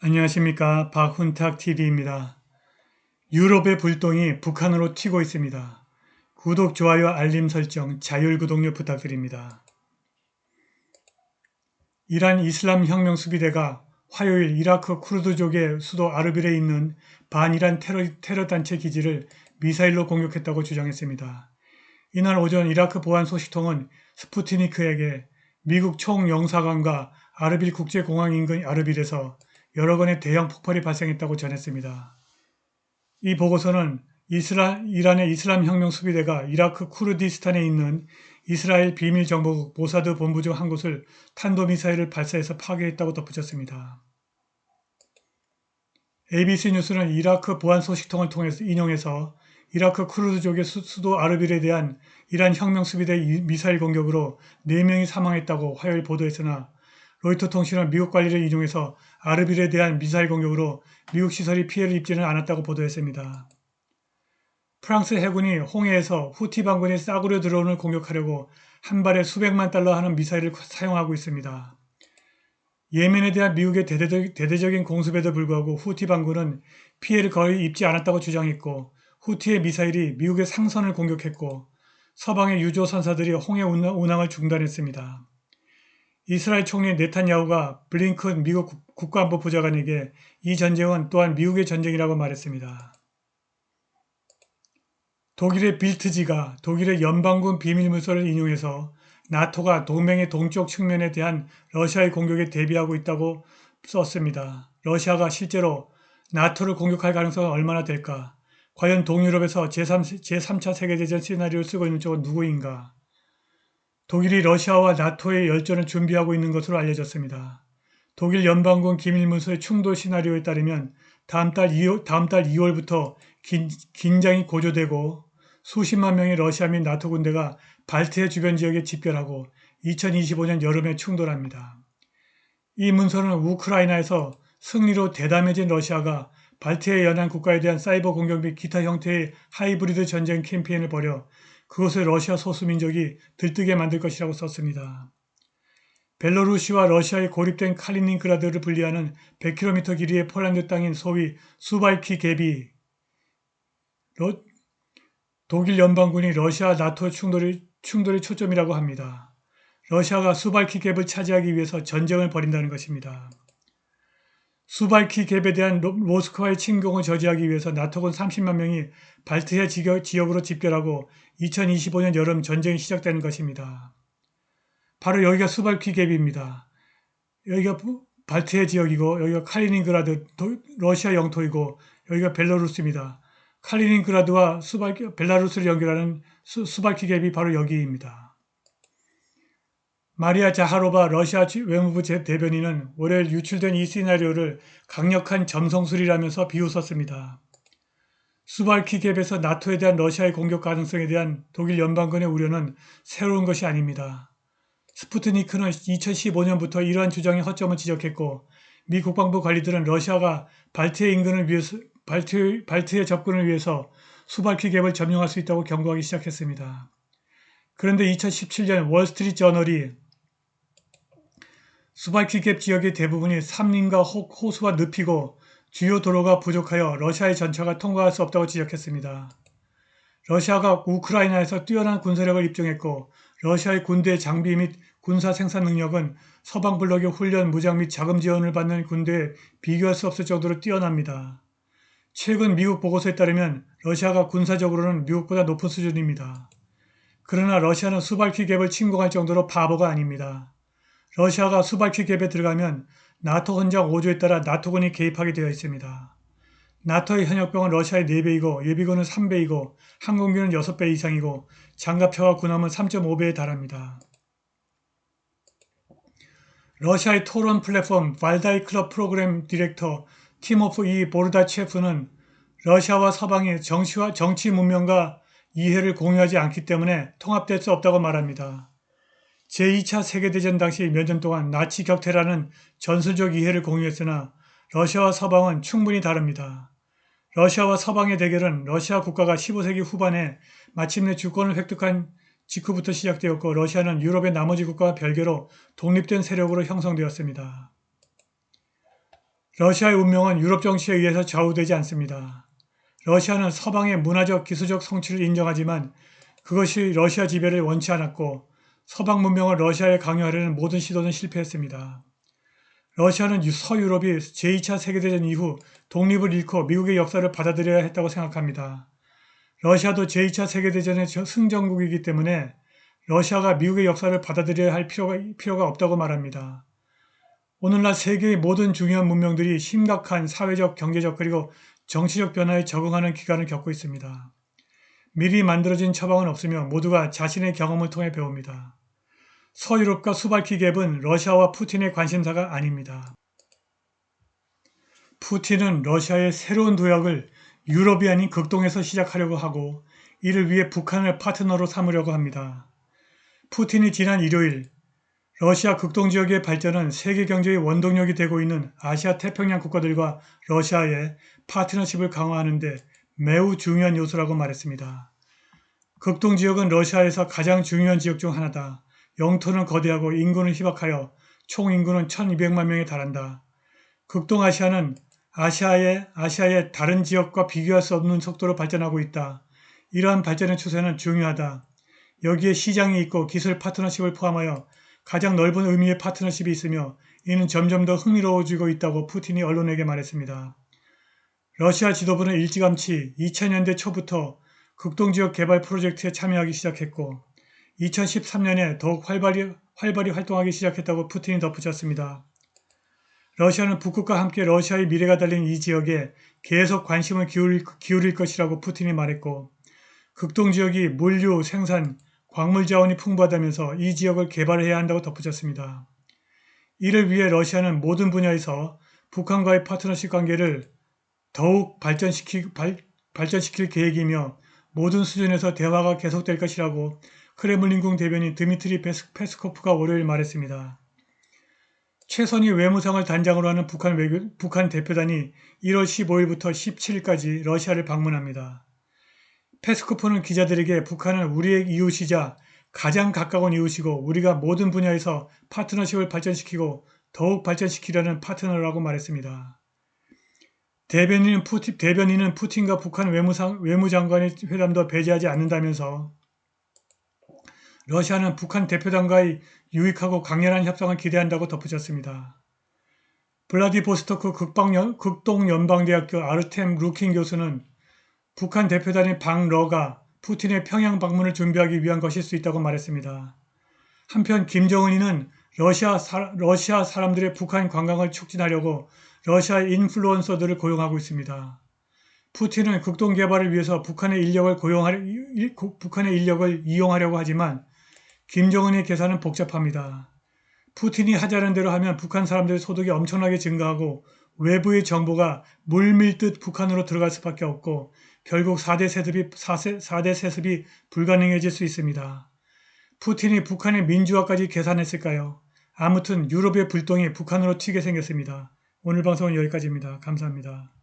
안녕하십니까. 박훈탁TV입니다. 유럽의 불똥이 북한으로 튀고 있습니다. 구독, 좋아요, 알림 설정, 자율구독료 부탁드립니다. 이란 이슬람 혁명 수비대가 화요일 이라크 쿠르드족의 수도 아르빌에 있는 반이란 테러단체 기지를 미사일로 공격했다고 주장했습니다. 이날 오전 이라크 보안 소식통은 스푸트니크에게 미국 총영사관과 아르빌 국제공항 인근 아르빌에서 여러 건의 대형 폭발이 발생했다고 전했습니다. 이 보고서는 이란의 이슬람 혁명 수비대가 이라크 쿠르디스탄에 있는 이스라엘 비밀정보국 모사드 본부 중 한 곳을 탄도미사일을 발사해서 파괴했다고 덧붙였습니다. ABC 뉴스는 이라크 보안 소식통을 통해서 인용해서 이라크 쿠르드족의 수도 아르빌에 대한 이란 혁명 수비대 미사일 공격으로 4명이 사망했다고 화요일 보도했으나 로이터 통신은 미국 관리를 인용해서 아르빌에 대한 미사일 공격으로 미국 시설이 피해를 입지는 않았다고 보도했습니다. 프랑스 해군이 홍해에서 후티 반군이 싸구려 드론을 공격하려고 한 발에 수백만 달러 하는 미사일을 사용하고 있습니다. 예멘에 대한 미국의 대대적인 공습에도 불구하고 후티 반군은 피해를 거의 입지 않았다고 주장했고 후티의 미사일이 미국의 상선을 공격했고 서방의 유조 선사들이 홍해 운항을 중단했습니다. 이스라엘 총리 네탄야후가 블링컨 미국 국가안보 보좌관에게 이 전쟁은 또한 미국의 전쟁이라고 말했습니다. 독일의 빌트지가 독일의 연방군 비밀문서를 인용해서 나토가 동맹의 동쪽 측면에 대한 러시아의 공격에 대비하고 있다고 썼습니다. 러시아가 실제로 나토를 공격할 가능성은 얼마나 될까? 과연 동유럽에서 제3차 세계대전 시나리오를 쓰고 있는 쪽은 누구인가? 독일이 러시아와 나토의 열전을 준비하고 있는 것으로 알려졌습니다. 독일 연방군 기밀문서의 충돌 시나리오에 따르면 다음 달 2월부터 긴장이 고조되고 수십만 명의 러시아 및 나토 군대가 발트해 주변 지역에 집결하고 2025년 여름에 충돌합니다. 이 문서는 우크라이나에서 승리로 대담해진 러시아가 발트해 연안 국가에 대한 사이버 공격 및 기타 형태의 하이브리드 전쟁 캠페인을 벌여 그것을 러시아 소수민족이 들뜨게 만들 것이라고 썼습니다. 벨로루시와 러시아에 고립된 칼리닝그라드를 분리하는 100km 길이의 폴란드 땅인 소위 수발키 갭이 독일 연방군이 러시아 나토 충돌이 초점이라고 합니다. 러시아가 수발키 갭을 차지하기 위해서 전쟁을 벌인다는 것입니다. 수발키 갭에 대한 모스크바의 침공을 저지하기 위해서 나토군 30만 명이 발트해 지역으로 집결하고 2025년 여름 전쟁이 시작되는 것입니다. 바로 여기가 수발키 갭입니다. 여기가 발트해 지역이고 여기가 칼리닝그라드 러시아 영토이고 여기가 벨로루스입니다. 칼리닝그라드와 벨라루스를 연결하는 수발키 갭이 바로 여기입니다. 마리아 자하로바 러시아 외무부 대변인은 월요일 유출된 이 시나리오를 강력한 점성술이라면서 비웃었습니다. 수발키 갭에서 나토에 대한 러시아의 공격 가능성에 대한 독일 연방군의 우려는 새로운 것이 아닙니다. 스푸트니크는 2015년부터 이러한 주장의 허점을 지적했고 미 국방부 관리들은 러시아가 발트해 접근을 위해서 수발키 갭을 점령할 수 있다고 경고하기 시작했습니다. 그런데 2017년 월스트리트 저널이 수발키 갭 지역의 대부분이 산림과 호수가 늪이고 주요 도로가 부족하여 러시아의 전차가 통과할 수 없다고 지적했습니다. 러시아가 우크라이나에서 뛰어난 군사력을 입증했고 러시아의 군대 장비 및 군사 생산 능력은 서방 블록의 훈련, 무장 및 자금 지원을 받는 군대에 비교할 수 없을 정도로 뛰어납니다. 최근 미국 보고서에 따르면 러시아가 군사적으로는 미국보다 높은 수준입니다. 그러나 러시아는 수발키 갭을 침공할 정도로 바보가 아닙니다. 러시아가 수발키 갭에 들어가면 나토 헌장 5조에 따라 나토군이 개입하게 되어 있습니다. 나토의 현역병은 러시아의 4배이고 예비군은 3배이고 항공기는 6배 이상이고 장갑차와 군함은 3.5배에 달합니다. 러시아의 토론 플랫폼 발다이 클럽 프로그램 디렉터 티모프 이 보르다체프는 러시아와 서방이 정치 문명과 이해를 공유하지 않기 때문에 통합될 수 없다고 말합니다. 제2차 세계대전 당시 몇 년 동안 나치 격퇴라는 전술적 이해를 공유했으나 러시아와 서방은 충분히 다릅니다. 러시아와 서방의 대결은 러시아 국가가 15세기 후반에 마침내 주권을 획득한 직후부터 시작되었고 러시아는 유럽의 나머지 국가와 별개로 독립된 세력으로 형성되었습니다. 러시아의 운명은 유럽 정치에 의해서 좌우되지 않습니다. 러시아는 서방의 문화적 기술적 성취를 인정하지만 그것이 러시아 지배를 원치 않았고 서방 문명을 러시아에 강요하려는 모든 시도는 실패했습니다. 러시아는 서유럽이 제2차 세계대전 이후 독립을 잃고 미국의 역사를 받아들여야 했다고 생각합니다. 러시아도 제2차 세계대전의 승전국이기 때문에 러시아가 미국의 역사를 받아들여야 할 필요가 없다고 말합니다. 오늘날 세계의 모든 중요한 문명들이 심각한 사회적, 경제적 그리고 정치적 변화에 적응하는 기간을 겪고 있습니다. 미리 만들어진 처방은 없으며 모두가 자신의 경험을 통해 배웁니다. 서유럽과 수발키 갭은 러시아와 푸틴의 관심사가 아닙니다. 푸틴은 러시아의 새로운 도약을 유럽이 아닌 극동에서 시작하려고 하고 이를 위해 북한을 파트너로 삼으려고 합니다. 푸틴이 지난 일요일 러시아 극동 지역의 발전은 세계 경제의 원동력이 되고 있는 아시아 태평양 국가들과 러시아의 파트너십을 강화하는 데 매우 중요한 요소라고 말했습니다. 극동 지역은 러시아에서 가장 중요한 지역 중 하나다. 영토는 거대하고 인구는 희박하여 총 인구는 1200만 명에 달한다. 극동아시아는 아시아의 다른 지역과 비교할 수 없는 속도로 발전하고 있다. 이러한 발전의 추세는 중요하다. 여기에 시장이 있고 기술 파트너십을 포함하여 가장 넓은 의미의 파트너십이 있으며 이는 점점 더 흥미로워지고 있다고 푸틴이 언론에게 말했습니다. 러시아 지도부는 일찌감치 2000년대 초부터 극동지역 개발 프로젝트에 참여하기 시작했고 2013년에 더욱 활발히 활동하기 시작했다고 푸틴이 덧붙였습니다. 러시아는 북극과 함께 러시아의 미래가 달린 이 지역에 계속 관심을 기울일 것이라고 푸틴이 말했고 극동지역이 물류, 생산, 광물 자원이 풍부하다면서 이 지역을 개발해야 한다고 덧붙였습니다. 이를 위해 러시아는 모든 분야에서 북한과의 파트너십 관계를 더욱 발전시킬 계획이며 모든 수준에서 대화가 계속될 것이라고 크레물린궁 대변인 드미트리 페스코프가 월요일 말했습니다. 최선희 외무상을 단장으로 하는 북한 대표단이 1월 15일부터 17일까지 러시아를 방문합니다. 페스코프는 기자들에게 북한은 우리의 이웃이자 가장 가까운 이웃이고 우리가 모든 분야에서 파트너십을 발전시키고 더욱 발전시키려는 파트너라고 말했습니다. 대변인은 푸틴과 북한 외무장관의 회담도 배제하지 않는다면서 러시아는 북한 대표단과의 유익하고 강렬한 협상을 기대한다고 덧붙였습니다. 블라디보스토크 극동연방대학교 아르템 루킨 교수는 북한 대표단의 방러가 푸틴의 평양 방문을 준비하기 위한 것일 수 있다고 말했습니다. 한편 김정은이는 러시아 사람들의 북한 관광을 촉진하려고 러시아 인플루언서들을 고용하고 있습니다. 푸틴은 극동 개발을 위해서 북한의 인력을 이용하려고 하지만 김정은의 계산은 복잡합니다. 푸틴이 하자는 대로 하면 북한 사람들의 소득이 엄청나게 증가하고 외부의 정보가 물밀듯 북한으로 들어갈 수밖에 없고 결국 4대 세습이 불가능해질 수 있습니다. 푸틴이 북한의 민주화까지 계산했을까요? 아무튼 유럽의 불똥이 북한으로 튀게 생겼습니다. 오늘 방송은 여기까지입니다. 감사합니다.